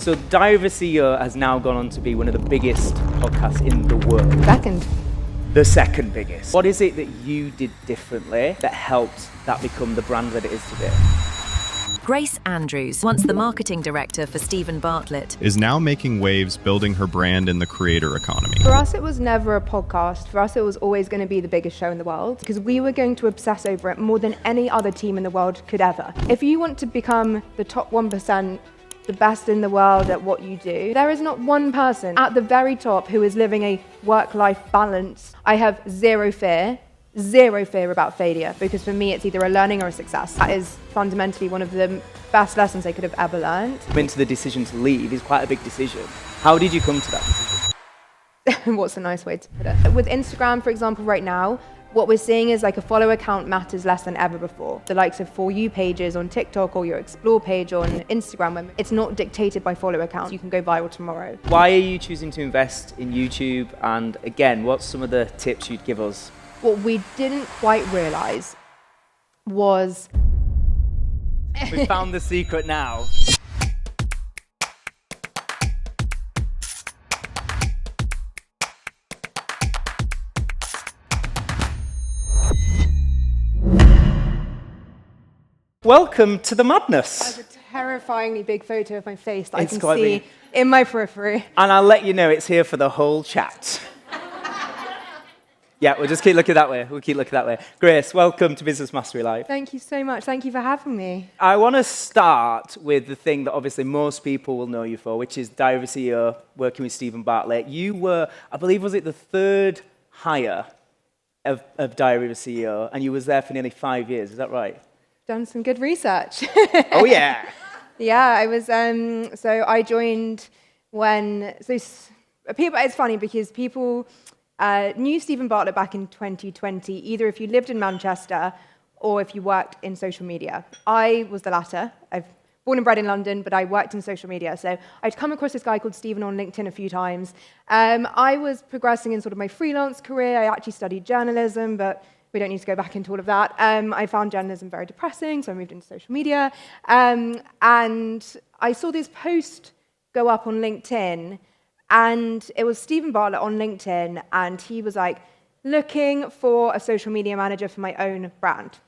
So Diary of a CEO has now gone on to be one of the biggest podcasts in the world. Second. The second biggest. What is it that you did differently that helped that become the brand that it is today? Grace Andrews, once the marketing director for Stephen Bartlett, is now making waves building her brand in the creator economy. For us, it was never a podcast. For us, it was always going to be the biggest show in the world because we were going to obsess over it more than any other team in the world could ever. If you want to become the top 1%, the best in the world at what you do, there is not one person at the very top who is living a work-life balance. I have zero fear about failure, because for me it's either a learning or a success. That is fundamentally one of the best lessons I could have ever learned. Into the decision to leave is quite a big decision. How did you come to that decision? What's a nice way to put it? With Instagram, for example, right now, what we're seeing is like a follow account matters less than ever before. The likes of For You pages on TikTok or your Explore page on Instagram, it's not dictated by follow accounts. You can go viral tomorrow. Why are you choosing to invest in YouTube? And again, what's some of the tips you'd give us? What we didn't quite realise was... We found the secret now. Welcome to the madness. I have a terrifyingly big photo of my face that It's I can quite see big. in my periphery. And I'll let you know it's here for the whole chat. Yeah, we'll just keep looking that way. We'll keep looking that way. Grace, welcome to Business Mastery Live. Thank you so much. Thank you for having me. I want to start with the thing that obviously most people will know you for, which is Diary of a CEO, working with Stephen Bartlett. You were, I believe, was it the third hire of Diary of a CEO, and you was there for nearly 5 years. Is that right? Done some good research. Oh, yeah. Yeah, I was, so I joined when, people, it's funny because people knew Stephen Bartlett back in 2020, either if you lived in Manchester or if you worked in social media. I was the latter. I've born and bred in London, but I worked in social media. So I'd come across this guy called Stephen on LinkedIn a few times. I was progressing in sort of my freelance career. I actually studied journalism, but we don't need to go back into all of that. I found journalism very depressing, so I moved into social media. And I saw this post go up on LinkedIn, and it was Stephen Bartlett on LinkedIn, and he was like, looking for a social media manager for my own brand.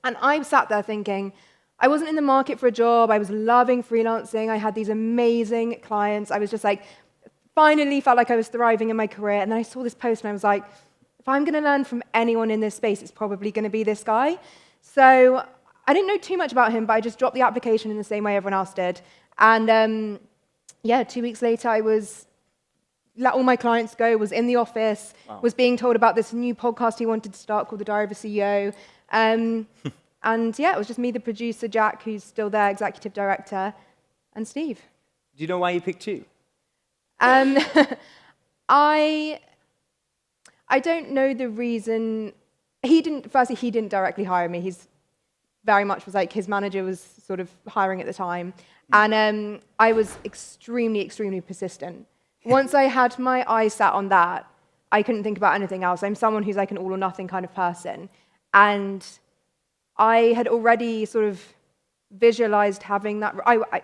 And I sat there thinking, I wasn't in the market for a job, I was loving freelancing, I had these amazing clients, I was just like, finally felt like I was thriving in my career, and then I saw this post and I was like, if I'm going to learn from anyone in this space, it's probably going to be this guy. So I didn't know too much about him, but I just dropped the application in the same way everyone else did. And yeah, 2 weeks later, I was let all my clients go, was in the office, was being told about this new podcast he wanted to start called The Diary of a CEO. And yeah, it was just me, the producer, Jack, who's still there, executive director, and Steve. Do you know why you picked you? I don't know the reason. Firstly, he didn't directly hire me. He's very much was like, his manager was sort of hiring at the time. And I was extremely, extremely persistent. Once I had my eyes set on that, I couldn't think about anything else. I'm someone who's like an all or nothing kind of person. And I had already sort of visualized having that.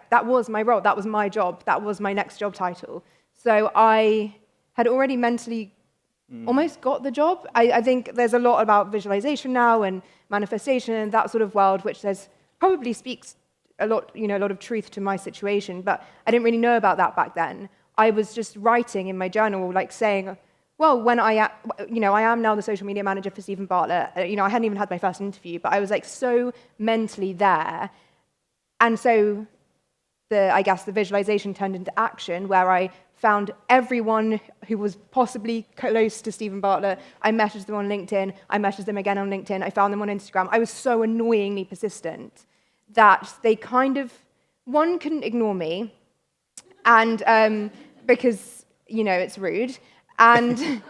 That was my role. That was my job. That was my next job title. So I had already mentally almost got the job. I think there's a lot about visualization now and manifestation and that sort of world, which probably speaks a lot, a lot of truth to my situation, but I didn't really know about that back then. I was just writing in my journal, like saying, well, when I am now the social media manager for Stephen Bartlett. I hadn't even had my first interview, but I was like so mentally there. And so I guess the visualization turned into action, where I found everyone who was possibly close to Stephen Bartlett. I messaged them on LinkedIn. I messaged them again on LinkedIn. I found them on Instagram. I was so annoyingly persistent that they kind of, one, couldn't ignore me, and because, it's rude. And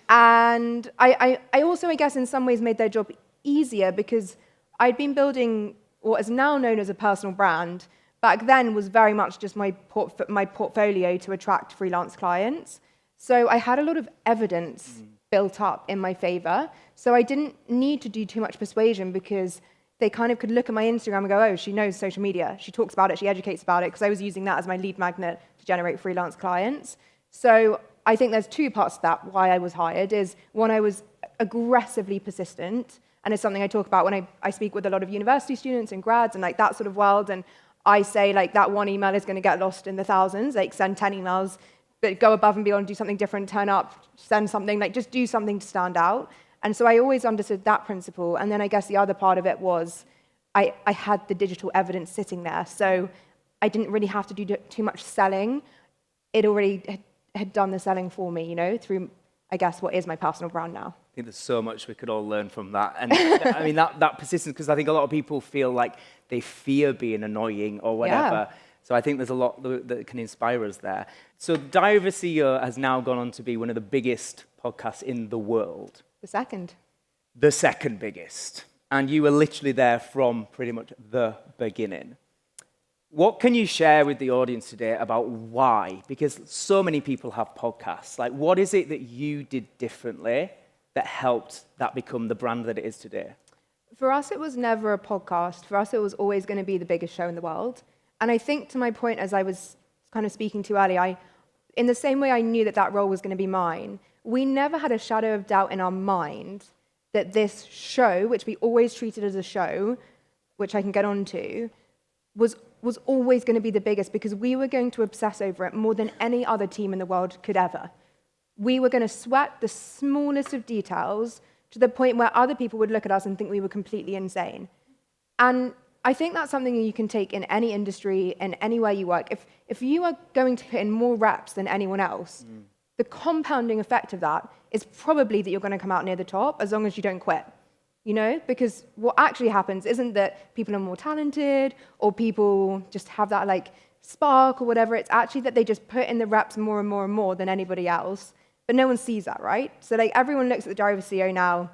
I also, I guess, in some ways made their job easier because I'd been building what is now known as a personal brand. Back then was very much just my portfolio to attract freelance clients. So I had a lot of evidence built up in my favor. So I didn't need to do too much persuasion because they kind of could look at my Instagram and go, oh, she knows social media. She talks about it. She educates about it, because I was using that as my lead magnet to generate freelance clients. So I think there's two parts to that, why I was hired, is one, I was aggressively persistent, and it's something I talk about when I speak with a lot of university students and grads and like that sort of world, and I say like that one email is going to get lost in the thousands, like send 10 emails, but go above and beyond, do something different, turn up, send something, like just do something to stand out. And so I always understood that principle. And then I guess the other part of it was I had the digital evidence sitting there. So I didn't really have to do too much selling. It already had done the selling for me, you know, through, I guess, what is my personal brand now. I think there's so much we could all learn from that. And I mean, that persistence, because I think a lot of people feel like they fear being annoying or whatever. Yeah. So I think there's a lot that can inspire us there. So Diary of a CEO has now gone on to be one of the biggest podcasts in the world. The second. The second biggest. And you were literally there from pretty much the beginning. What can you share with the audience today about why? Because so many people have podcasts. Like, what is it that you did differently that helped that become the brand that it is today? For us, it was never a podcast. For us, it was always going to be the biggest show in the world. And I think, to my point, as I was kind of speaking to earlier, in the same way I knew that that role was going to be mine, we never had a shadow of doubt in our mind that this show, which we always treated as a show, which I can get onto, was always going to be the biggest, because we were going to obsess over it more than any other team in the world could ever. We were going to sweat the smallest of details to the point where other people would look at us and think we were completely insane. And I think that's something you can take in any industry and anywhere you work. If you are going to put in more reps than anyone else, the compounding effect of that is probably that you're going to come out near the top, as long as you don't quit. You know, because what actually happens isn't that people are more talented or people just have that like spark or whatever. It's actually that they just put in the reps more and more and more than anybody else. But no one sees that, right? So like everyone looks at the Diary of a CEO now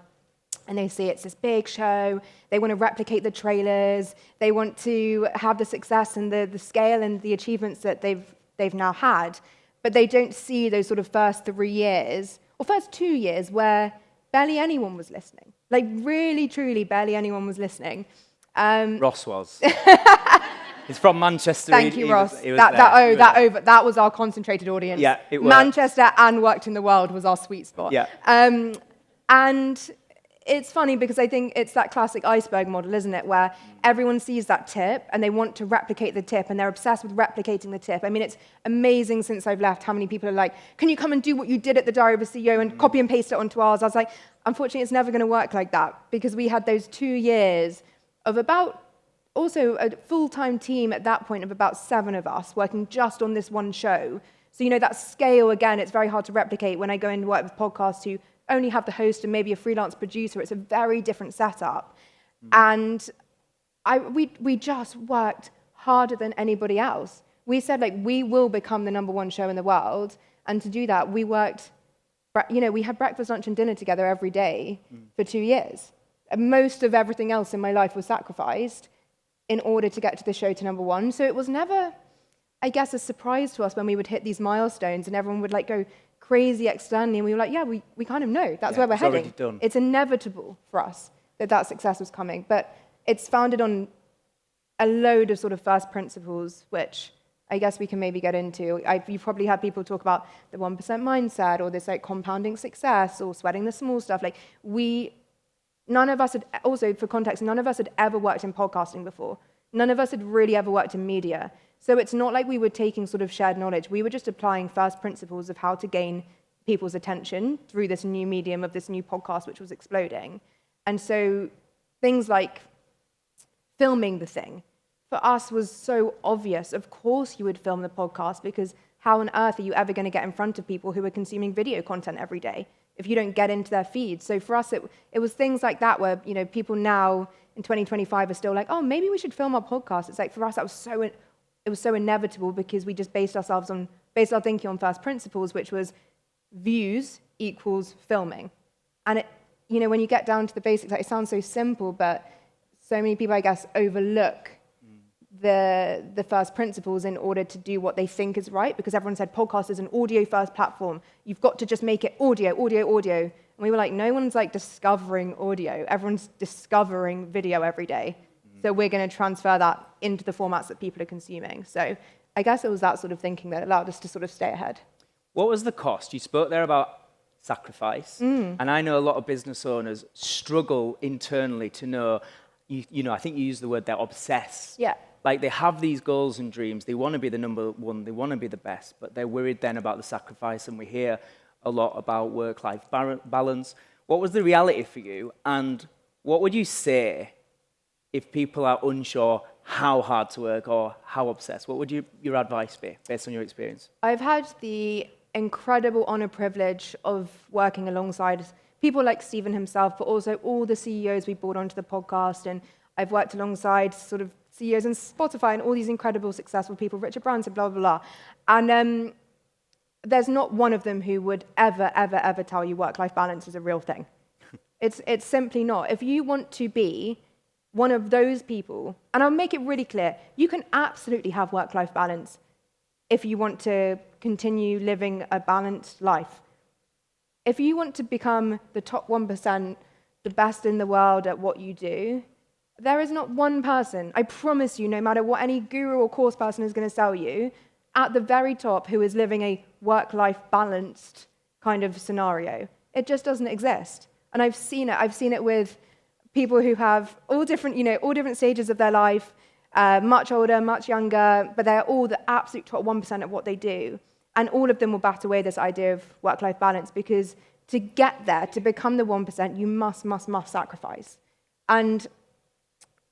and they see it's this big show. They want to replicate the trailers. They want to have the success and the scale and the achievements that they've now had. But they don't see those sort of first 3 years or first 2 years where barely anyone was listening. Like, really, truly, barely anyone was listening. Ross was. He's from Manchester. Thank you, Ross. That was our concentrated audience. Yeah, it was. Manchester and worked in the world was our sweet spot. Yeah. And it's funny because I think it's that classic iceberg model, isn't it, where everyone sees that tip and they want to replicate the tip and they're obsessed with replicating the tip. I mean, it's amazing since I've left how many people are like, can you come and do what you did at the Diary of a CEO and copy and paste it onto ours? I was like, unfortunately, it's never going to work like that, because we had those 2 years of about also a full-time team at that point of about 7 of us working just on this one show. So, you know, that scale, again, it's very hard to replicate. When I go and work with podcasts who only have the host and maybe a freelance producer, it's a very different setup. And we just worked harder than anybody else. We said, like, we will become the #1 show in the world. And to do that, we worked, you know, we had breakfast, lunch, and dinner together every day for 2 years. And most of everything else in my life was sacrificed in order to get to the show to #1. So it was never, I guess, a surprise to us when we would hit these milestones and everyone would like go crazy externally, and we were like, yeah, we kind of know that's where we're heading. Done. It's inevitable for us that success was coming, but it's founded on a load of sort of first principles, which I guess we can maybe get into. You've probably had people talk about the 1% mindset or this like compounding success or sweating the small stuff. Like none of us had, also for context, none of us had ever worked in podcasting before. None of us had really ever worked in media. So it's not like we were taking sort of shared knowledge. We were just applying first principles of how to gain people's attention through this new medium of this new podcast, which was exploding. And so things like filming the thing, for us was so obvious. Of course you would film the podcast, because how on earth are you ever going to get in front of people who are consuming video content every day if you don't get into their feeds? So for us, it was things like that where, you know, people now in 2025 are still like, oh, maybe we should film our podcast. It's like, for us, it was so inevitable, because we just based our thinking on first principles, which was views equals filming. And it, you know, when you get down to the basics, like, it sounds so simple, but so many people, I guess, overlook the first principles in order to do what they think is right, because everyone said podcast is an audio-first platform. You've got to just make it audio, audio, audio. And we were like, no one's like discovering audio. Everyone's discovering video every day. So we're going to transfer that into the formats that people are consuming. So I guess it was that sort of thinking that allowed us to sort of stay ahead. What was the cost? You spoke there about sacrifice. And I know a lot of business owners struggle internally to know, you know, I think you used the word there, obsess. Yeah. Like they have these goals and dreams. They want to be the number one. They want to be the best, but they're worried then about the sacrifice. And we hear a lot about work-life balance. What was the reality for you? And what would you say if people are unsure how hard to work or how obsessed? What would your advice be based on your experience? I've had the incredible honor privilege of working alongside people like Stephen himself, but also all the CEOs we brought onto the podcast. And I've worked alongside sort of CEOs in Spotify and all these incredible, successful people, Richard Branson, blah, blah, blah. And there's not one of them who would ever, ever, ever tell you work-life balance is a real thing. It's simply not. If you want to be one of those people, and I'll make it really clear, you can absolutely have work-life balance if you want to continue living a balanced life. If you want to become the top 1%, the best in the world at what you do, there is not one person, I promise you, no matter what any guru or course person is going to sell you, at the very top who is living a work-life balanced kind of scenario. It just doesn't exist. And I've seen it. I've seen it with people who have all different, all different stages of their life, much older, much younger, but they're all the absolute top 1% at what they do. And all of them will bat away this idea of work-life balance because to get there, to become the 1%, you must sacrifice. And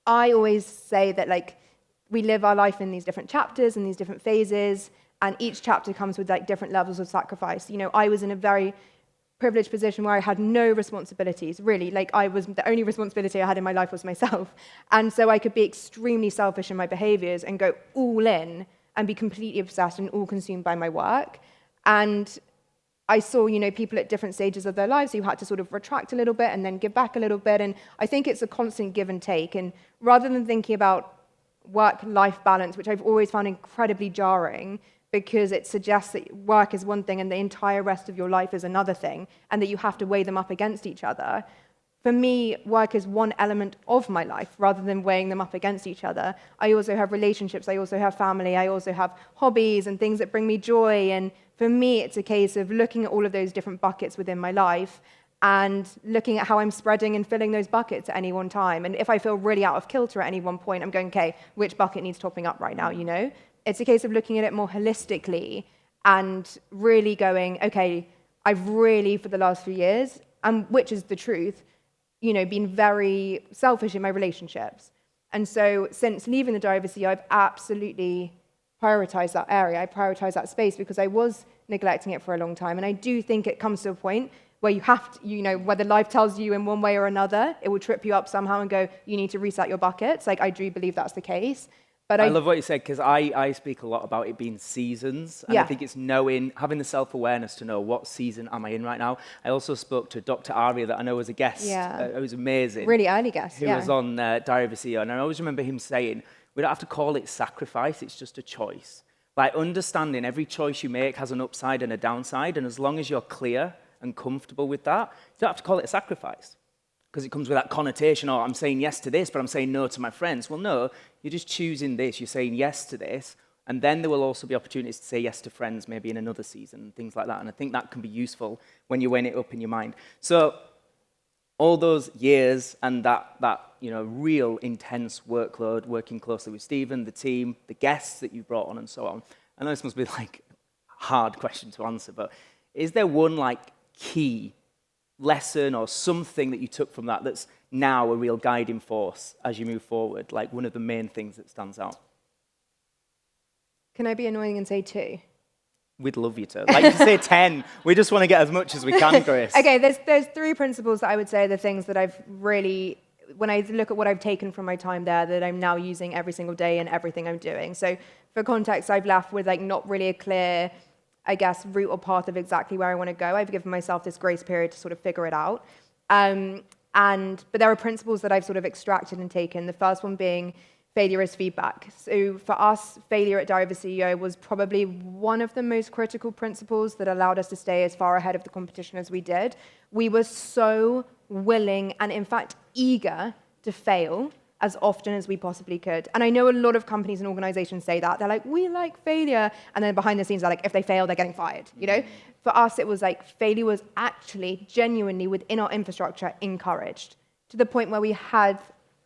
I always say that, like, we live our life in these different chapters and these different phases, and each chapter comes with, like, different levels of sacrifice. I was in a very privileged position where I had no responsibilities, really. Like, the only responsibility I had in my life was myself. And so I could be extremely selfish in my behaviors and go all in and be completely obsessed and all consumed by my work. And I saw, people at different stages of their lives who had to sort of retract a little bit and then give back a little bit. And I think it's a constant give and take. And rather than thinking about work-life balance, which I've always found incredibly jarring, because it suggests that work is one thing and the entire rest of your life is another thing, and that you have to weigh them up against each other. For me, work is one element of my life rather than weighing them up against each other. I also have relationships, I also have family, I also have hobbies and things that bring me joy. And for me, it's a case of looking at all of those different buckets within my life and looking at how I'm spreading and filling those buckets at any one time. And if I feel really out of kilter at any one point, I'm going, okay, which bucket needs topping up right now, It's a case of looking at it more holistically and really going, okay, I've really, for the last few years, and which is the truth, been very selfish in my relationships. And so since leaving the Diary of a CEO, I've absolutely prioritized that area. I prioritized that space because I was neglecting it for a long time. And I do think it comes to a point where you have to, whether life tells you in one way or another, it will trip you up somehow and go, you need to reset your buckets. Like, I do believe that's the case. But I love what you said, because I speak a lot about it being seasons. And I think it's having the self-awareness to know what season am I in right now. I also spoke to Dr. Aria, that I know was a guest. It was amazing. Really early guest, who was on Diary of a CEO. And I always remember him saying, we don't have to call it sacrifice, it's just a choice. By understanding every choice you make has an upside and a downside, and as long as you're clear and comfortable with that, you don't have to call it a sacrifice. Because it comes with that connotation, I'm saying yes to this, but I'm saying no to my friends. Well, no, you're just choosing this. You're saying yes to this. And then there will also be opportunities to say yes to friends, maybe in another season, and things like that. And I think that can be useful when you're weighing it up in your mind. So all those years and that real intense workload, working closely with Stephen, the team, the guests that you brought on, and so on. I know this must be like a hard question to answer, but is there one key lesson or something that you took from that's now a real guiding force as you move forward, like one of the main things that stands out? Can I be annoying and say 2? We'd love you to. Like to say 10. We just want to get as much as we can, Grace. Okay, there's 3 principles that I would say are the things that I've really, when I look at what I've taken from my time there, that I'm now using every single day in everything I'm doing. So for context, I've left with not really a clear, I guess, route or path of exactly where I want to go. I've given myself this grace period to sort of figure it out. But there are principles that I've sort of extracted and taken. The first one being, failure is feedback. So for us, failure at Diary of a CEO was probably one of the most critical principles that allowed us to stay as far ahead of the competition as we did. We were so willing and, in fact, eager to fail as often as we possibly could. And I know a lot of companies and organizations say that. They're like, we like failure. And then behind the scenes, they're like, if they fail, they're getting fired, you know? For us, it was like failure was actually genuinely within our infrastructure encouraged to the point where we had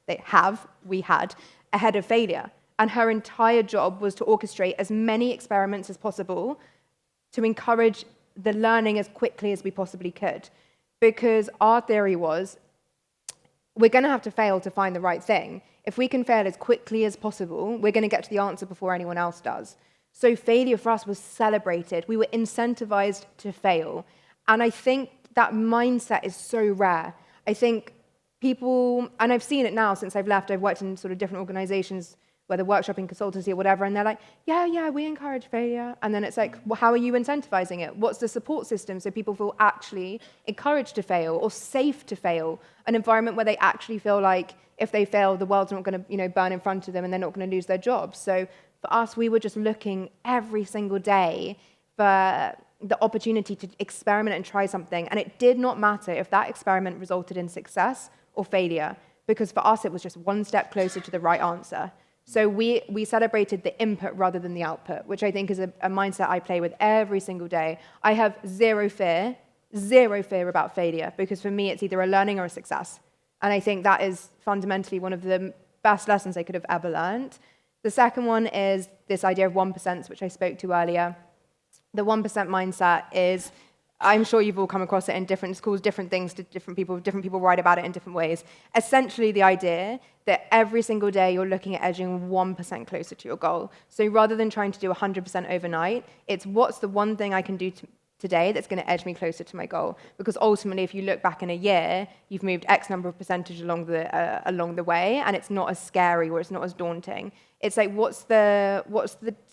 a head of failure. And her entire job was to orchestrate as many experiments as possible to encourage the learning as quickly as we possibly could. Because our theory was, we're going to have to fail to find the right thing. If we can fail as quickly as possible, we're going to get to the answer before anyone else does. So failure for us was celebrated. We were incentivized to fail. And I think that mindset is so rare. I think people, and I've seen it now since I've left, I've worked in sort of different organizations, whether workshopping, consultancy, or whatever, and they're like, yeah, we encourage failure. And then it's like, well, how are you incentivizing it? What's the support system so people feel actually encouraged to fail or safe to fail? An environment where they actually feel like if they fail, the world's not going to, burn in front of them and they're not going to lose their jobs. So for us, we were just looking every single day for the opportunity to experiment and try something. And it did not matter if that experiment resulted in success or failure, because for us, it was just one step closer to the right answer. So we celebrated the input rather than the output, which I think is a mindset I play with every single day. I have zero fear about failure, because for me, it's either a learning or a success. And I think that is fundamentally one of the best lessons I could have ever learned. The second one is this idea of 1%, which I spoke to earlier. The 1% mindset is, I'm sure you've all come across it in different schools, different things to different people write about it in different ways. Essentially the idea that every single day you're looking at edging 1% closer to your goal. So rather than trying to do 100% overnight, it's what's the one thing I can do today that's going to edge me closer to my goal. Because ultimately, if you look back in a year, you've moved X number of percentage along the way, and it's not as scary or it's not as daunting. It's like, what's the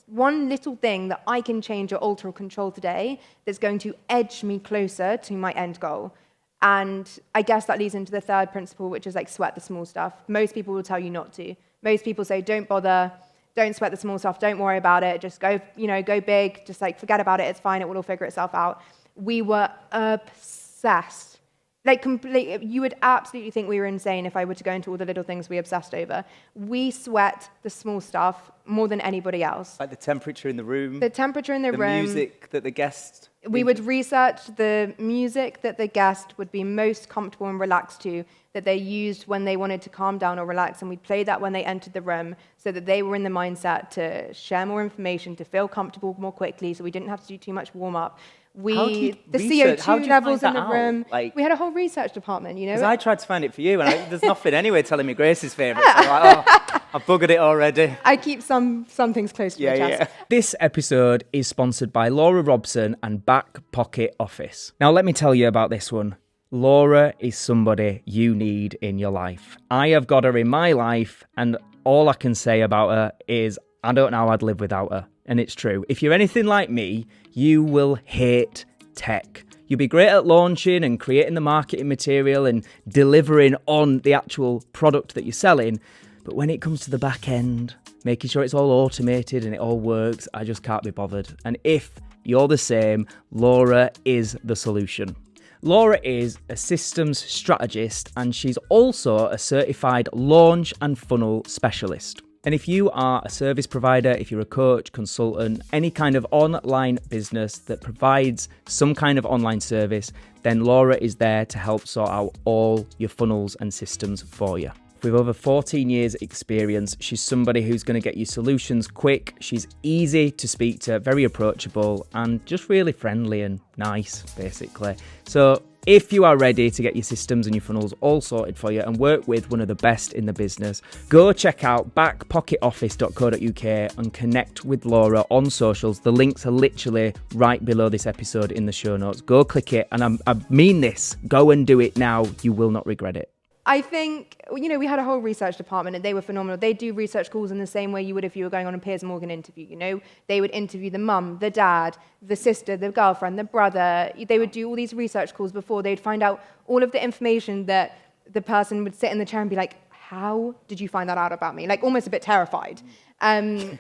one little thing that I can change or alter or control today that's going to edge me closer to my end goal? And I guess that leads into the third principle, which is like sweat the small stuff. Most people will tell you not to. Most people say, don't bother, don't sweat the small stuff, don't worry about it, just go big, just like forget about it, it's fine, it will all figure itself out. We were obsessed. Like completely, you would absolutely think we were insane if I were to go into all the little things we obsessed over. We sweat the small stuff more than anybody else. Like the temperature in the room. The temperature in the room. The music that the guest. We would research the music that the guest would be most comfortable and relaxed to, that they used when they wanted to calm down or relax, and we'd play that when they entered the room so that they were in the mindset to share more information, to feel comfortable more quickly, so we didn't have to do too much warm-up. The CO2 levels in the room. Like, we had a whole research department, Because I tried to find it for you, and there's nothing anywhere telling me Grace's favourite. So I'm like, I've buggered it already. I keep some things close to my chest. Yeah. This episode is sponsored by Laura Robson and Back Pocket Office. Now, let me tell you about this one. Laura is somebody you need in your life. I have got her in my life, and all I can say about her is I don't know how I'd live without her. And it's true. If you're anything like me, you will hate tech. You'll be great at launching and creating the marketing material and delivering on the actual product that you're selling. But when it comes to the back end, making sure it's all automated and it all works, I just can't be bothered. And if you're the same, Laura is the solution. Laura is a systems strategist, and she's also a certified launch and funnel specialist. And if you are a service provider, if you're a coach, consultant, any kind of online business that provides some kind of online service, then Laura is there to help sort out all your funnels and systems for you. With over 14 years experience, she's somebody who's going to get you solutions quick. She's easy to speak to, very approachable, and just really friendly and nice, basically. So if you are ready to get your systems and your funnels all sorted for you and work with one of the best in the business, go check out backpocketoffice.co.uk and connect with Laura on socials. The links are literally right below this episode in the show notes. Go click it, and I mean this. Go and do it now. You will not regret it. I think, we had a whole research department and they were phenomenal. They do research calls in the same way you would if you were going on a Piers Morgan interview, They would interview the mum, the dad, the sister, the girlfriend, the brother. They would do all these research calls before they'd find out all of the information that the person would sit in the chair and be like, how did you find that out about me? Like almost a bit terrified. And,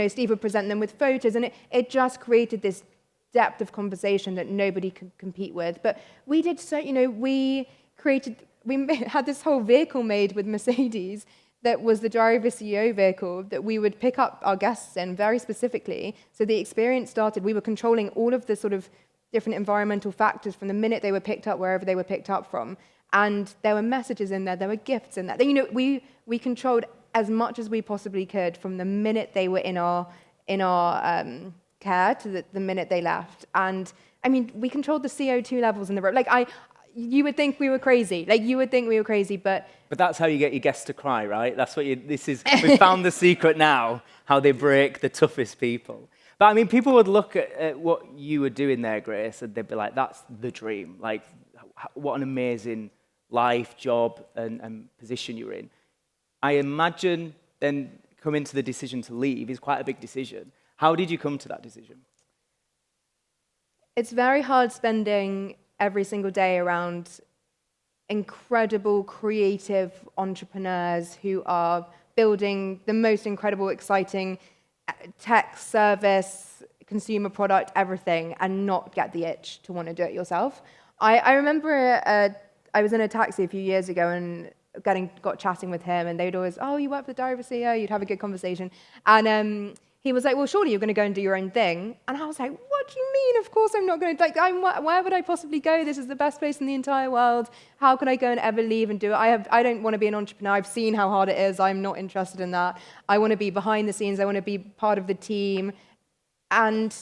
Steve would present them with photos, and it just created this depth of conversation that nobody could compete with. But we did so, we had this whole vehicle made with Mercedes that was the driver CEO vehicle that we would pick up our guests in very specifically. So the experience started, we were controlling all of the sort of different environmental factors from the minute they were picked up, wherever they were picked up from. And there were messages in there were gifts in there. We controlled as much as we possibly could from the minute they were in our care to the minute they left. And I mean, we controlled the CO2 levels in the road. You would think we were crazy. But that's how you get your guests to cry, right? That's what we found the secret now, how they break the toughest people. But I mean, people would look at what you were doing there, Grace, and they'd be like, that's the dream. Like, what an amazing life, job, and position you're in. I imagine then coming to the decision to leave is quite a big decision. How did you come to that decision? It's very hard spending every single day around incredible, creative entrepreneurs who are building the most incredible, exciting tech, service, consumer product, everything, and not get the itch to want to do it yourself. I remember I was in a taxi a few years ago and got chatting with him, and they'd always, you work for the Diary of a CEO, you'd have a good conversation. And he was like, well, surely you're going to go and do your own thing. And I was like, what do you mean? Of course I'm not going to. Where would I possibly go? This is the best place in the entire world. How could I go and ever leave and do it? I don't want to be an entrepreneur. I've seen how hard it is. I'm not interested in that. I want to be behind the scenes. I want to be part of the team. And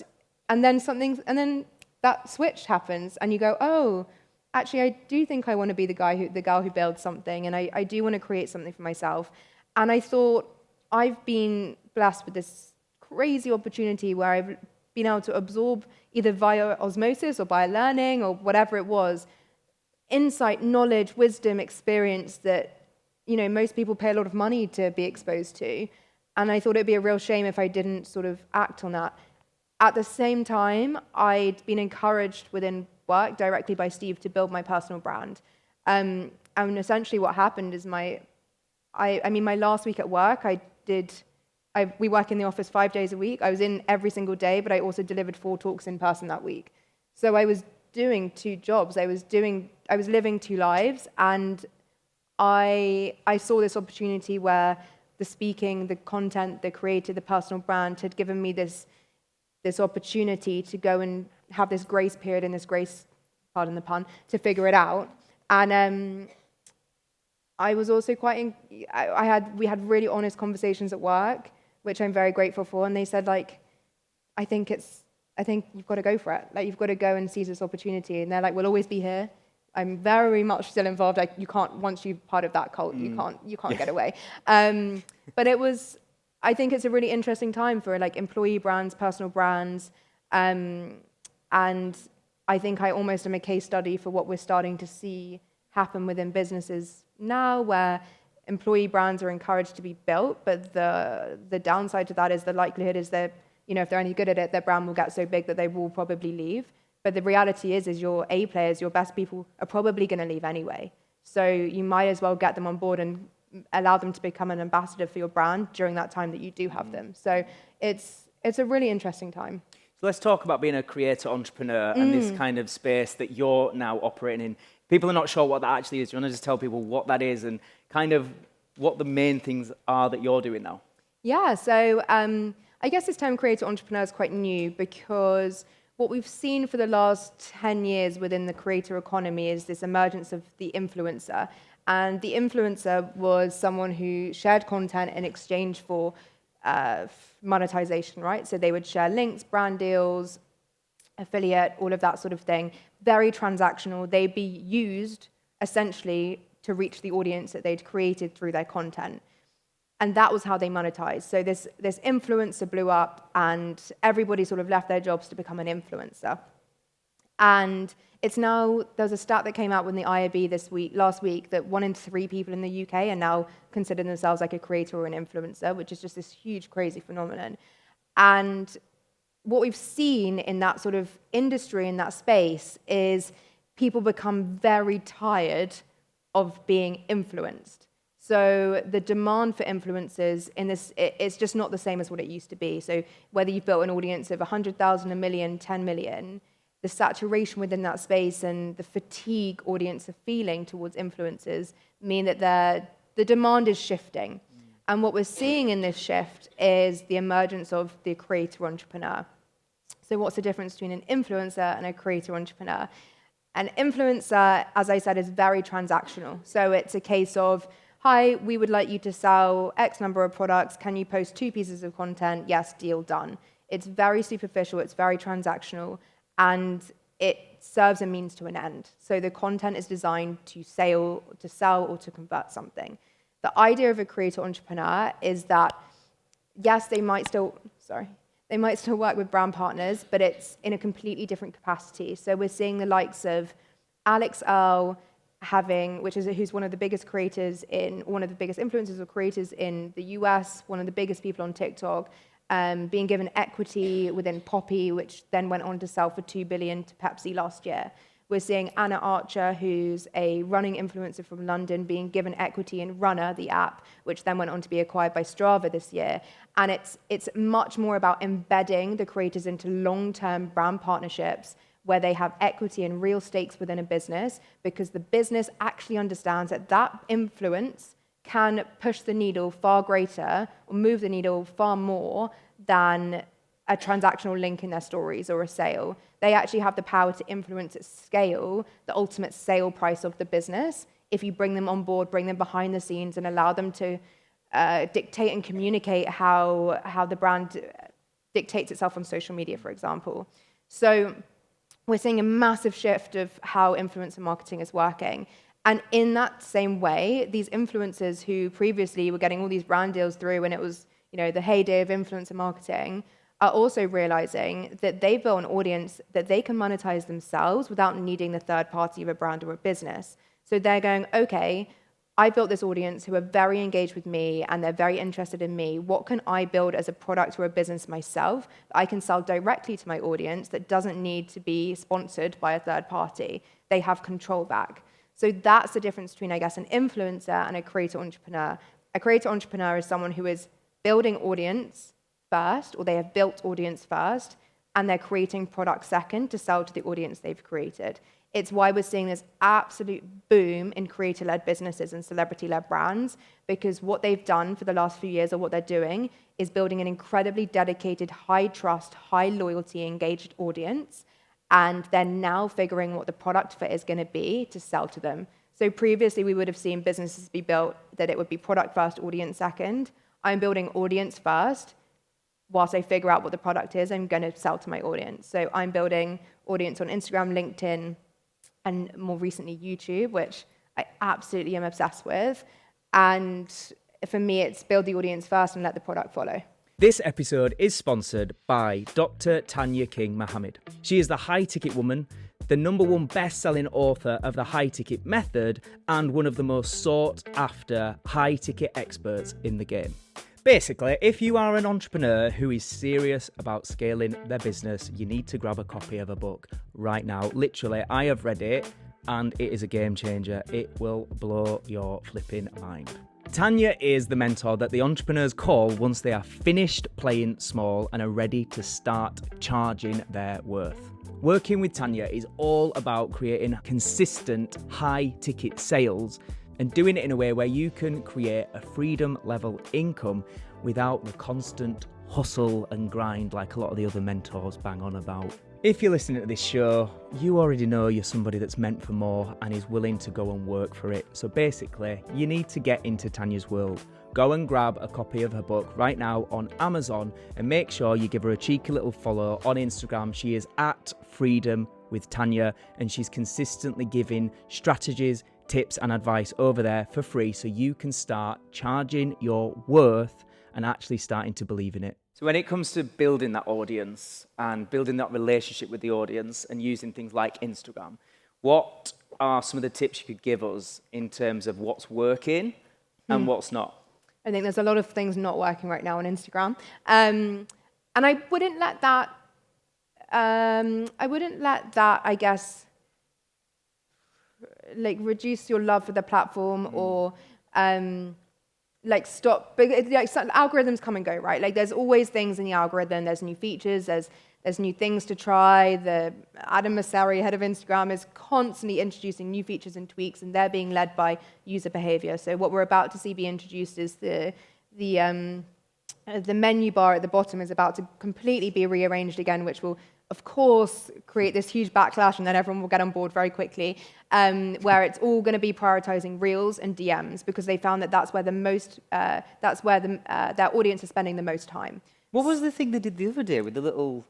then that switch happens, and you go, oh, actually, I do think I want to be the girl who builds something, and I do want to create something for myself. And I thought, I've been blessed with this crazy opportunity where I've been able to absorb, either via osmosis or by learning or whatever it was, insight, knowledge, wisdom, experience that most people pay a lot of money to be exposed to. And I thought it'd be a real shame if I didn't sort of act on that. At the same time, I'd been encouraged within work directly by Steve to build my personal brand. And essentially what happened is my last week at work, we work in the office 5 days a week. I was in every single day, but I also delivered 4 talks in person that week. So I was doing 2 jobs. I was living 2 lives, and I saw this opportunity where the speaking, the content, the creative, the personal brand had given me this opportunity to go and have this grace period and this grace, pardon the pun, to figure it out. And I was also we had really honest conversations at work, which I'm very grateful for. And they said, I think you've got to go for it. You've got to go and seize this opportunity. And they're like, we'll always be here. I'm very much still involved. You can't, once you're part of that cult, you can't get away. But I think it's a really interesting time for employee brands, personal brands. And I think I almost am a case study for what we're starting to see happen within businesses now, where employee brands are encouraged to be built, but the downside to that is the likelihood is that, if they're any good at it, their brand will get so big that they will probably leave. But the reality is your A players, your best people are probably going to leave anyway. So you might as well get them on board and allow them to become an ambassador for your brand during that time that you do have them. So it's a really interesting time. So let's talk about being a creator entrepreneur and this kind of space that you're now operating in. People are not sure what that actually is. Do you want to just tell people what that is and kind of what the main things are that you're doing now? Yeah, so I guess this term creator entrepreneur is quite new, because what we've seen for the last 10 years within the creator economy is this emergence of the influencer. And the influencer was someone who shared content in exchange for monetization, right? So they would share links, brand deals, affiliate, all of that sort of thing. Very transactional. They'd be used essentially to reach the audience that they'd created through their content. And that was how they monetized. So this influencer blew up, and everybody sort of left their jobs to become an influencer. And there's a stat that came out with the IAB last week, that 1 in 3 people in the UK are now considering themselves like a creator or an influencer, which is just this huge, crazy phenomenon. And what we've seen in that sort of industry, in that space, is people become very tired of being influenced. So the demand for influencers in this, it's just not the same as what it used to be. So whether you've built an audience of 100,000, a million, 10 million, the saturation within that space and the fatigue audience are feeling towards influencers mean that the demand is shifting. And what we're seeing in this shift is the emergence of the creator entrepreneur. So what's the difference between an influencer and a creator entrepreneur? An influencer, as I said, is very transactional. So it's a case of, hi, we would like you to sell X number of products. Can you post 2 pieces of content? Yes, deal done. It's very superficial. It's very transactional. And it serves a means to an end. So the content is designed to sell or to convert something. The idea of a creator entrepreneur is that, yes, they might still work with brand partners, but it's in a completely different capacity. So we're seeing the likes of Alex Earl who's one of the biggest influencers or creators in the US, one of the biggest people on TikTok, being given equity within Poppy, which then went on to sell for $2 billion to Pepsi last year. We're seeing Anna Archer, who's a running influencer from London, being given equity in Runner, the app, which then went on to be acquired by Strava this year. And it's much more about embedding the creators into long-term brand partnerships where they have equity and real stakes within a business, because the business actually understands that influence can push the needle far greater or move the needle far more than a transactional link in their stories or a sale. They actually have the power to influence at scale the ultimate sale price of the business if you bring them on board, bring them behind the scenes, and allow them to dictate and communicate how the brand dictates itself on social media, for example. So we're seeing a massive shift of how influencer marketing is working. And in that same way, these influencers who previously were getting all these brand deals through and it was, the heyday of influencer marketing, are also realizing that they've built an audience that they can monetize themselves without needing the third party of a brand or a business. So they're going, okay, I built this audience who are very engaged with me and they're very interested in me. What can I build as a product or a business myself that I can sell directly to my audience that doesn't need to be sponsored by a third party? They have control back. So that's the difference between, I guess, an influencer and a creator entrepreneur. A creator entrepreneur is someone who is building audience first, or they have built audience first, and they're creating product second to sell to the audience they've created. It's why we're seeing this absolute boom in creator-led businesses and celebrity-led brands, because what they've done for the last few years, or what they're doing, is building an incredibly dedicated, high-trust, high-loyalty, engaged audience, and they're now figuring what the product fit is going to be to sell to them. So previously, we would have seen businesses be built that it would be product first, audience second. I'm building audience first. Whilst I figure out what the product is, I'm going to sell to my audience. So I'm building audience on Instagram, LinkedIn, and more recently YouTube, which I absolutely am obsessed with. And for me, it's build the audience first and let the product follow. This episode is sponsored by Dr. Tania King-Mohammad. She is the high-ticket woman, the #1 best-selling author of the high-ticket method, and one of the most sought-after high-ticket experts in the game. Basically, if you are an entrepreneur who is serious about scaling their business, you need to grab a copy of her book right now. Literally, I have read it and it is a game changer. It will blow your flipping mind. Tania is the mentor that the entrepreneurs call once they are finished playing small and are ready to start charging their worth. Working with Tania is all about creating consistent high-ticket sales and doing it in a way where you can create a freedom level income without the constant hustle and grind like a lot of the other mentors bang on about. If you're listening to this show, you already know you're somebody that's meant for more and is willing to go and work for it. So basically, you need to get into Tania's world. Go and grab a copy of her book right now on Amazon and make sure you give her a cheeky little follow on Instagram. She is at Freedom with Tania and she's consistently giving strategies, tips and advice over there for free so you can start charging your worth and actually starting to believe in it. So when it comes to building that audience and building that relationship with the audience and using things like Instagram, what are some of the tips you could give us in terms of what's working and what's not? I think there's a lot of things not working right now on Instagram. And I wouldn't let that, I guess, like reduce your love for the platform or like stop, but like algorithms come and go, right? Like there's always things in the algorithm. There's new features. There's new things to try. Adam Mosseri, head of Instagram, is constantly introducing new features and tweaks, and they're being led by user behavior. So what we're about to see be introduced is the menu bar at the bottom is about to completely be rearranged again, which will, of course, create this huge backlash, and then everyone will get on board very quickly, where it's all going to be prioritizing Reels and DMs because they found that that's where their audience is spending the most time. What was the thing they did the other day with the little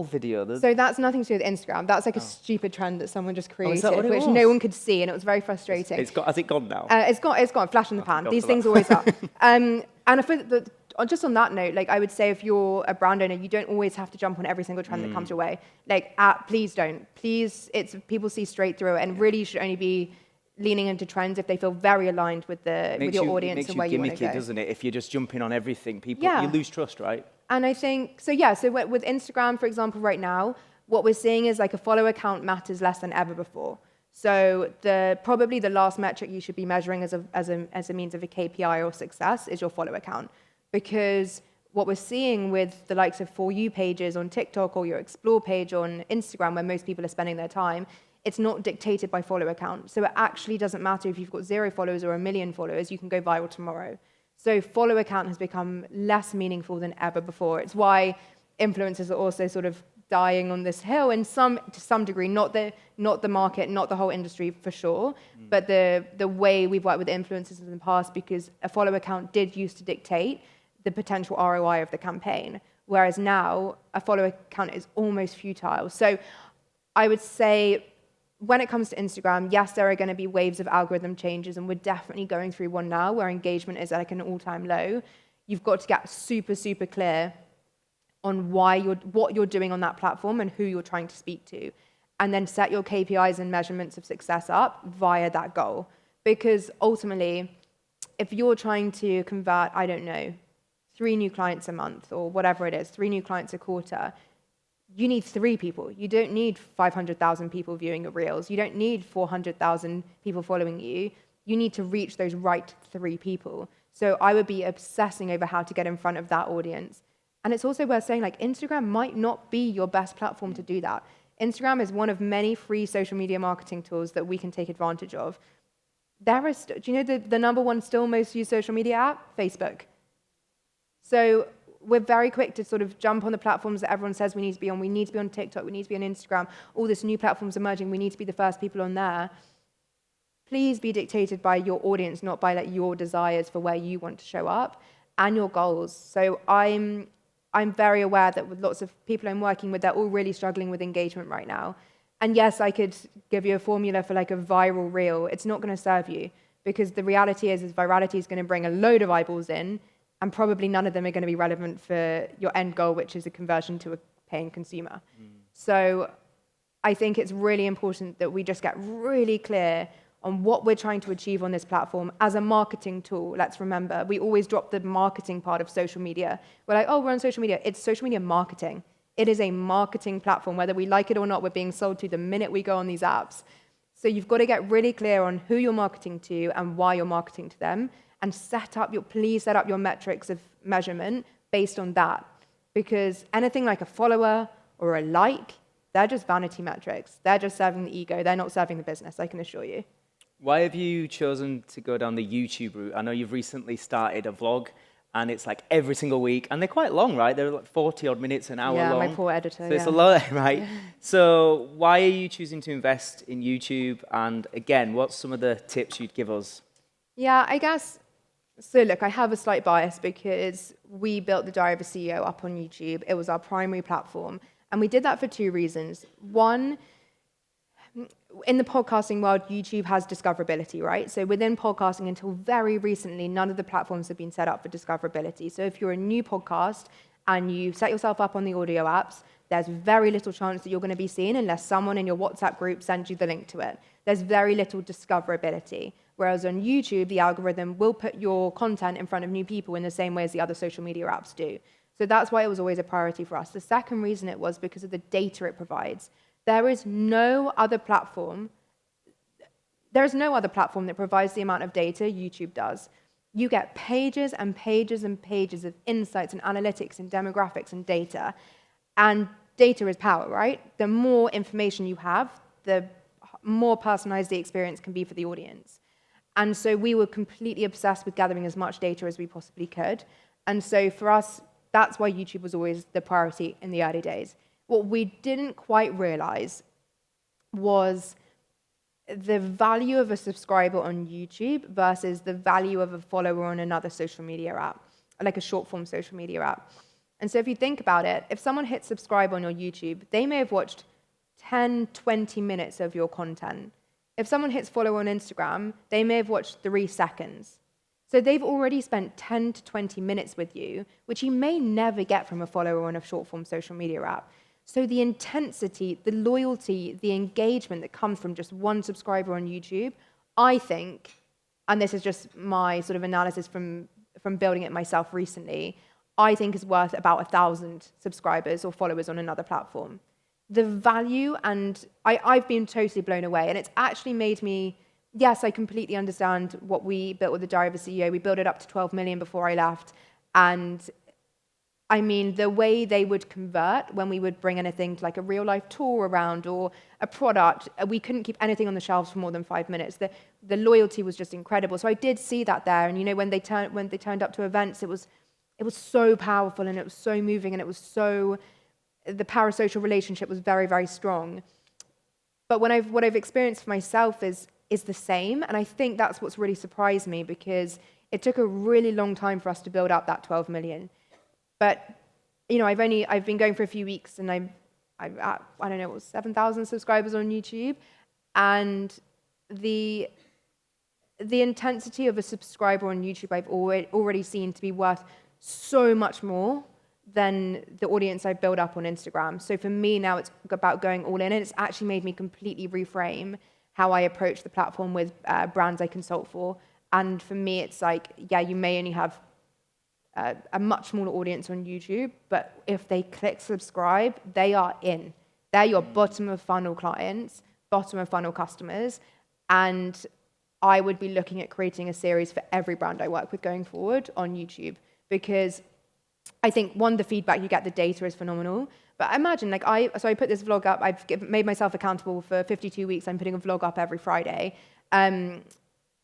video? So that's nothing to do with Instagram. That's like a stupid trend that someone just created, which was? no one could see, and it was very frustrating. Has it gone now? It's gone, flash in the pan. These things always are. And I feel that just on that note, like I would say, if you're a brand owner, you don't always have to jump on every single trend that comes your way. Like, please don't. Please, people see straight through it, and really you should only be leaning into trends if they feel very aligned with your audience and where you want to go. It makes you gimmicky, doesn't it? If you're just jumping on everything, you lose trust, right? And I think, so with Instagram, for example, right now, what we're seeing is like a follower count matters less than ever before. So probably the last metric you should be measuring as a means of a KPI or success is your follower count. Because what we're seeing with the likes of For You pages on TikTok or your Explore page on Instagram, where most people are spending their time, it's not dictated by follower count. So it actually doesn't matter if you've got 0 followers or 1 million followers, you can go viral tomorrow. So follower count has become less meaningful than ever before. It's why influencers are also sort of dying on this hill to some degree, not the market, not the whole industry for sure, but the way we've worked with influencers in the past, because a follower count did used to dictate the potential ROI of the campaign, whereas now a follower count is almost futile. So I would say when it comes to Instagram, yes, there are going to be waves of algorithm changes, and we're definitely going through one now where engagement is at like an all-time low. You've got to get super, super clear on what you're doing on that platform and who you're trying to speak to, and then set your KPIs and measurements of success up via that goal. Because ultimately, if you're trying to convert, I don't know, 3 new clients a month or whatever it is, 3 new clients a quarter, you need 3 people. You don't need 500,000 people viewing your reels. You don't need 400,000 people following you. You need to reach those right 3 people. So I would be obsessing over how to get in front of that audience. And it's also worth saying, like, Instagram might not be your best platform to do that. Instagram is one of many free social media marketing tools that we can take advantage of. Do you know the number 1 still most used social media app? Facebook. So we're very quick to sort of jump on the platforms that everyone says we need to be on. We need to be on TikTok. We need to be on Instagram. All this new platforms emerging. We need to be the first people on there. Please be dictated by your audience, not by like your desires for where you want to show up and your goals. So I'm very aware that with lots of people I'm working with, they're all really struggling with engagement right now. And yes, I could give you a formula for like a viral reel. It's not going to serve you, because the reality is virality is going to bring a load of eyeballs in, and probably none of them are going to be relevant for your end goal, which is a conversion to a paying consumer. So I think it's really important that we just get really clear on what we're trying to achieve on this platform as a marketing tool. Let's remember, we always drop the marketing part of social media. We're like, oh, we're on social media. It's social media marketing. It is a marketing platform. Whether we like it or not, we're being sold to the minute we go on these apps. So you've got to get really clear on who you're marketing to and why you're marketing to them, and please set up your metrics of measurement based on that. Because anything like a follower or a like, they're just vanity metrics. They're just serving the ego. They're not serving the business, I can assure you. Why have you chosen to go down the YouTube route? I know you've recently started a vlog, and it's like every single week, and they're quite long, right? They're like 40-odd minutes, an hour long. Yeah, my poor editor. So it's a lot, right? So why are you choosing to invest in YouTube? And again, what's some of the tips you'd give us? Yeah, I guess. So look, I have a slight bias because we built the Diary of a CEO up on YouTube. It was our primary platform, and we did that for 2 reasons. One, in the podcasting world, YouTube has discoverability, right? So within podcasting, until very recently, none of the platforms have been set up for discoverability. So if you're a new podcast and you set yourself up on the audio apps, there's very little chance that you're going to be seen unless someone in your WhatsApp group sends you the link to it. There's very little discoverability. Whereas on YouTube, the algorithm will put your content in front of new people in the same way as the other social media apps do. So that's why it was always a priority for us. The second reason it was because of the data it provides. There is no other platform there's no other platform that provides the amount of data YouTube does. You get pages and pages and pages of insights and analytics and demographics and data. And data is power, right? The more information you have, the more personalized the experience can be for the audience. And so we were completely obsessed with gathering as much data as we possibly could. And so for us, that's why YouTube was always the priority in the early days. What we didn't quite realize was the value of a subscriber on YouTube versus the value of a follower on another social media app, like a short-form social media app. And so if you think about it, if someone hits subscribe on your YouTube, they may have watched 10, 20 minutes of your content. If someone hits follow on Instagram, they may have watched 3 seconds. So they've already spent 10 to 20 minutes with you, which you may never get from a follower on a short-form social media app. So the intensity, the loyalty, the engagement that comes from just one subscriber on YouTube, I think, and this is just my sort of analysis from building it myself recently, I think is worth about 1,000 subscribers or followers on another platform. The value, and I've been totally blown away, and it's actually made me, yes, I completely understand what we built with the Diary of a CEO. We built it up to 12 million before I left, and I mean, the way they would convert when we would bring anything to like a real life tour around or a product, we couldn't keep anything on the shelves for more than 5 minutes. The loyalty was just incredible. So I did see that there. And you know, when they turned up to events, it was so powerful and it was so moving and it was so, the parasocial relationship was very, very strong. But what I've experienced for myself is the same. And I think that's what's really surprised me, because it took a really long time for us to build up that 12 million. But, you know, I've been going for a few weeks and I'm at, I don't know, what was 7,000 subscribers on YouTube. And the intensity of a subscriber on YouTube I've already seen to be worth so much more than the audience I've built up on Instagram. So for me now, it's about going all in, and it's actually made me completely reframe how I approach the platform with brands I consult for. And for me, it's like, yeah, you may only have a much smaller audience on YouTube, but if they click subscribe, they are in. They're your bottom of funnel clients, bottom of funnel customers, and I would be looking at creating a series for every brand I work with going forward on YouTube, because I think, one, the feedback you get, the data is phenomenal. But imagine, like, I put this vlog up, made myself accountable for 52 weeks, I'm putting a vlog up every Friday. I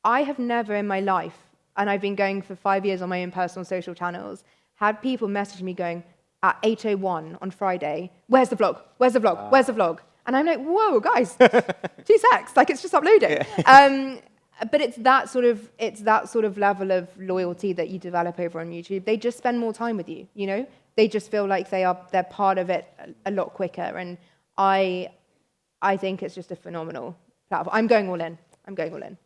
have never in my life, and I've been going for 5 years on my own personal social channels, had people message me going, at 8:01 on Friday, where's the vlog? Where's the vlog? Where's the vlog? And I'm like, whoa, guys, 2 secs, like, it's just uploading. Yeah. But it's that sort of level of loyalty that you develop over on YouTube. They just spend more time with you, you know? They just feel like they're part of it a lot quicker. And I think it's just a phenomenal platform. I'm going all in.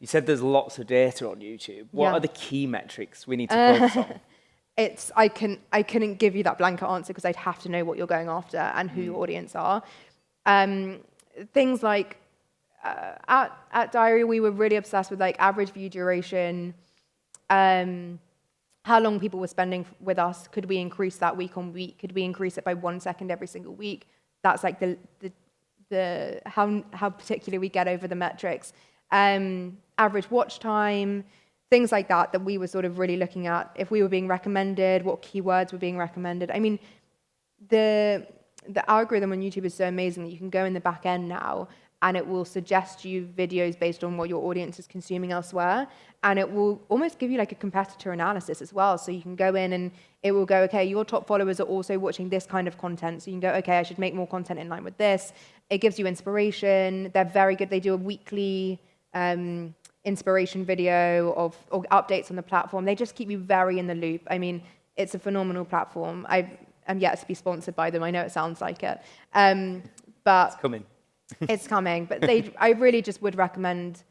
You said there's lots of data on YouTube. What are the key metrics we need to focus on? I couldn't give you that blanket answer because I'd have to know what you're going after and who your audience are. Things like, at Diary, we were really obsessed with like average view duration, how long people were spending with us. Could we increase that week on week? Could we increase it by 1 second every single week? That's like how particular we get over the metrics. Average watch time, things like that we were sort of really looking at. If we were being recommended, what keywords were being recommended. I mean, the algorithm on YouTube is so amazing that you can go in the back end now and it will suggest you videos based on what your audience is consuming elsewhere. And it will almost give you like a competitor analysis as well. So you can go in and it will go, okay, your top followers are also watching this kind of content. So you can go, okay, I should make more content in line with this. It gives you inspiration. They're very good. They do a weekly inspiration video or updates on the platform. They just keep you very in the loop. I mean, it's a phenomenal platform. I'm yet to be sponsored by them. I know it sounds like it. But it's coming. It's coming. But I really just would recommend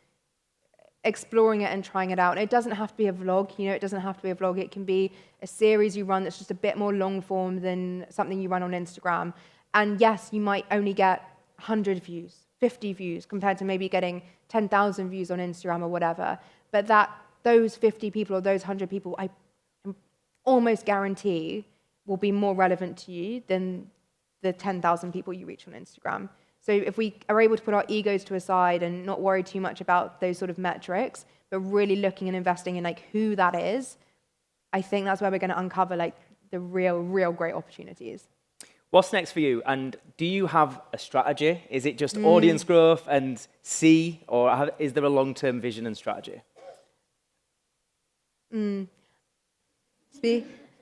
exploring it and trying it out. And it doesn't have to be a vlog. You know, it doesn't have to be a vlog. It can be a series you run that's just a bit more long form than something you run on Instagram. And yes, you might only get 100 views, 50 views, compared to maybe getting 10,000 views on Instagram or whatever. But those 50 people or those 100 people, I almost guarantee will be more relevant to you than the 10,000 people you reach on Instagram. So if we are able to put our egos to a side and not worry too much about those sort of metrics, but really looking and investing in like who that is, I think that's where we're going to uncover like the real great opportunities. What's next for you? And do you have a strategy? Is it just audience growth and or is there a long-term vision and strategy?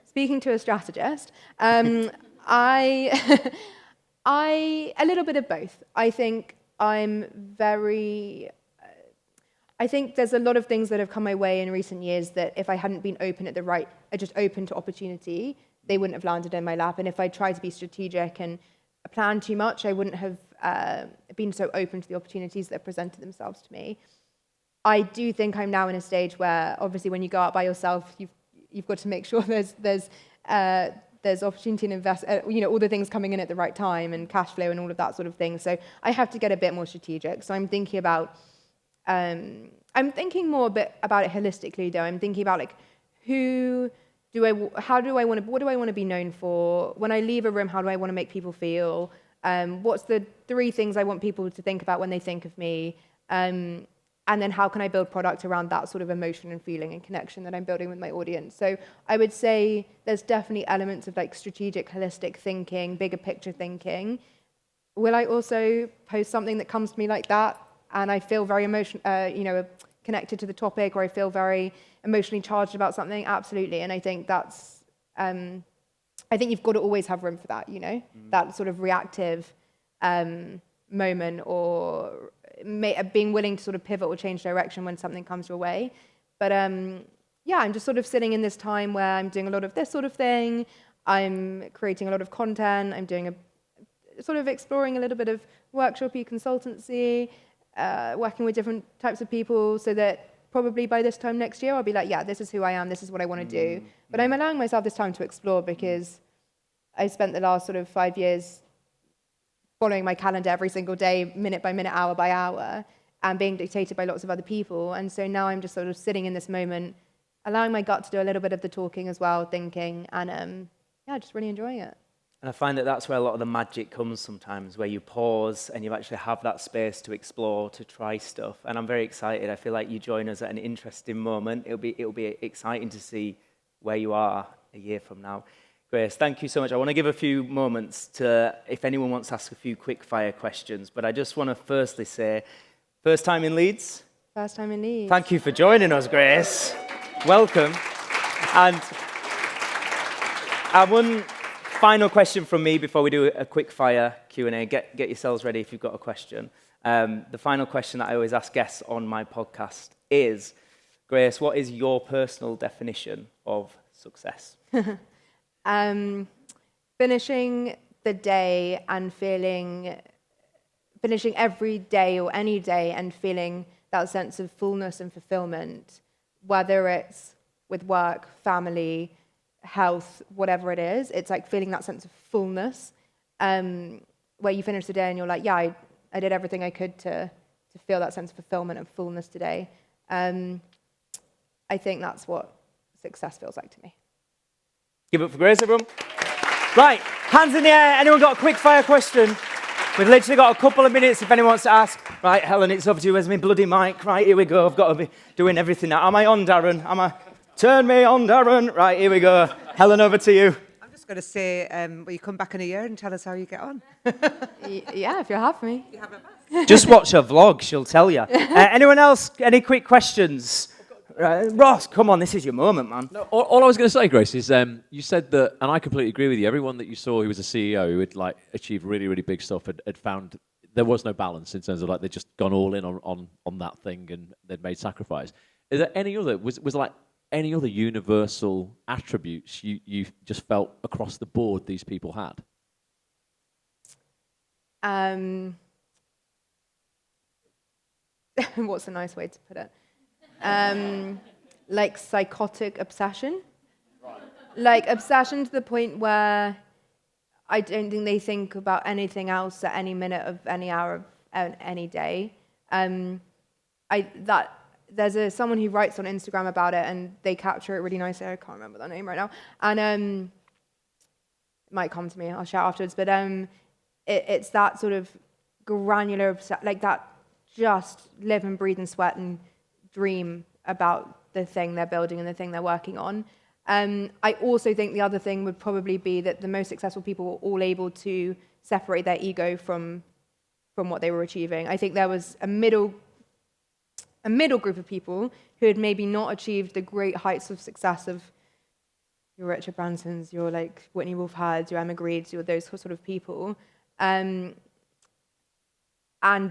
Speaking to a strategist, I a little bit of both. I think there's a lot of things that have come my way in recent years that if I hadn't been just open to opportunity, they wouldn't have landed in my lap. And if I tried to be strategic and plan too much, I wouldn't have been so open to the opportunities that presented themselves to me. I do think I'm now in a stage where, obviously, when you go out by yourself, you've got to make sure there's opportunity and invest, all the things coming in at the right time and cash flow and all of that sort of thing. So I have to get a bit more strategic. So I'm thinking about, more a bit about it holistically though. I'm thinking about like, what do I want to be known for? When I leave a room, how do I want to make people feel? What's the 3 things I want people to think about when they think of me? And then how can I build product around that sort of emotion and feeling and connection that I'm building with my audience? So I would say there's definitely elements of like strategic, holistic thinking, bigger picture thinking. Will I also post something that comes to me like that and I feel very connected to the topic, or I feel very emotionally charged about something? Absolutely. And I think that's, I think you've got to always have room for that, that sort of reactive moment, or being willing to sort of pivot or change direction when something comes your way. But I'm just sort of sitting in this time where I'm doing a lot of this sort of thing. I'm creating a lot of content. I'm doing sort of exploring a little bit of workshopy consultancy, working with different types of people, so that probably by this time next year, I'll be like, yeah, this is who I am. This is what I want to do. But I'm allowing myself this time to explore because I spent the last sort of 5 years following my calendar every single day, minute by minute, hour by hour, and being dictated by lots of other people. And so now I'm just sort of sitting in this moment, allowing my gut to do a little bit of the talking as well, thinking, and just really enjoying it. And I find that that's where a lot of the magic comes sometimes, where you pause and you actually have that space to explore, to try stuff. And I'm very excited. I feel like you join us at an interesting moment. It'll be exciting to see where you are a year from now. Grace, thank you so much. I want to give a few moments to, if anyone wants to ask a few quick fire questions, but I just want to firstly say, first time in Leeds? First time in Leeds. Thank you for joining us, Grace. Welcome. And one final question from me before we do a quick fire Q&A. Get yourselves ready if you've got a question. The final question that I always ask guests on my podcast is, Grace, what is your personal definition of success? Finishing the day and finishing every day or any day and feeling that sense of fullness and fulfillment, whether it's with work, family, health, whatever it is. It's like feeling that sense of fullness, where you finish the day and you're like, yeah, I did everything I could to feel that sense of fulfillment and fullness today. I think that's what success feels like to me. Give it up for Grace, everyone. Right, hands in the air. Anyone got a quick fire question? We've literally got a couple of minutes if anyone wants to ask. Right, Helen, it's over to you. Where's my bloody mic? Right, here we go. I've got to be doing everything now. Am I on, Darren? Turn me on, Darren. Right, here we go. Helen, over to you. I'm just going to say, will you come back in a year and tell us how you get on? Yeah, if you'll have me. You have a back. Just watch her vlog, she'll tell you. Anyone else, any quick questions? Ross, come on, this is your moment, man. No, all I was going to say, Grace, is you said that, and I completely agree with you, everyone that you saw who was a CEO who had like achieved really, really big stuff had found there was no balance in terms of like they'd just gone all in on that thing and they'd made sacrifice. Is there any other, was like any other universal attributes you just felt across the board these people had? What's a nice way to put it? Like psychotic obsession. Right. Like obsession to the point where I don't think they think about anything else at any minute of any hour of any day. There's someone who writes on Instagram about it and they capture it really nicely. I can't remember their name right now. And it might come to me, I'll shout afterwards. But it's that sort of granular, like that, just live and breathe and sweat and dream about the thing they're building and the thing they're working on. I also think the other thing would probably be that the most successful people were all able to separate their ego from what they were achieving. I think there was a middle group of people who had maybe not achieved the great heights of success of your Richard Bransons, your like Whitney Wolf Hards, your Emma Greeds, your those sort of people. And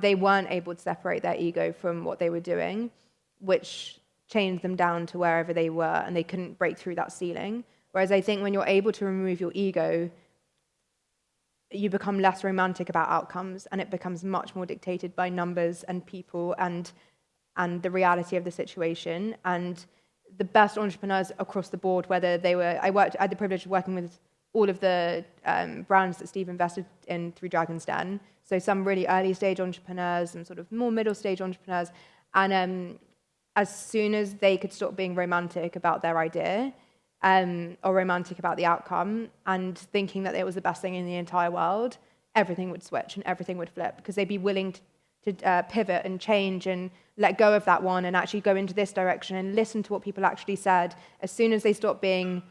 they weren't able to separate their ego from what they were doing, which chained them down to wherever they were, and they couldn't break through that ceiling. Whereas I think when you're able to remove your ego, you become less romantic about outcomes, and it becomes much more dictated by numbers and people and the reality of the situation. And the best entrepreneurs across the board, I had the privilege of working with all of the brands that Steve invested in through Dragon's Den. So some really early stage entrepreneurs, some sort of more middle stage entrepreneurs. And as soon as they could stop being romantic about their idea or romantic about the outcome and thinking that it was the best thing in the entire world, everything would switch and everything would flip, because they'd be willing to pivot and change and let go of that one and actually go into this direction and listen to what people actually said. As soon as they stop being,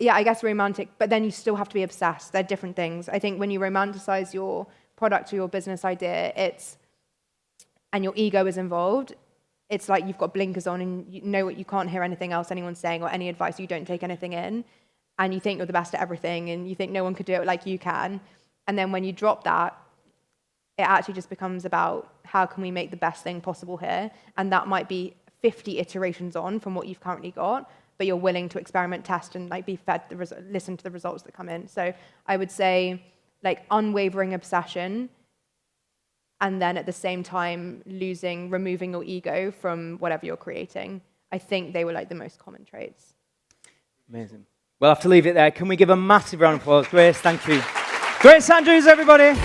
I guess romantic, but then you still have to be obsessed. They're different things. I think when you romanticize your product or your business idea, and your ego is involved, it's like you've got blinkers on and you know what, you can't hear anything else anyone's saying or any advice, you don't take anything in, and you think you're the best at everything and you think no one could do it like you can. And then when you drop that, it actually just becomes about how can we make the best thing possible here, and that might be 50 iterations on from what you've currently got, but you're willing to experiment, test, and like be fed listen to the results that come in. So I would say like unwavering obsession, and then at the same time removing your ego from whatever you're creating. I think they were like the most common traits. Amazing. We'll have to leave it there. Can we give a massive round of applause? Grace, thank you. Grace Andrews, everybody.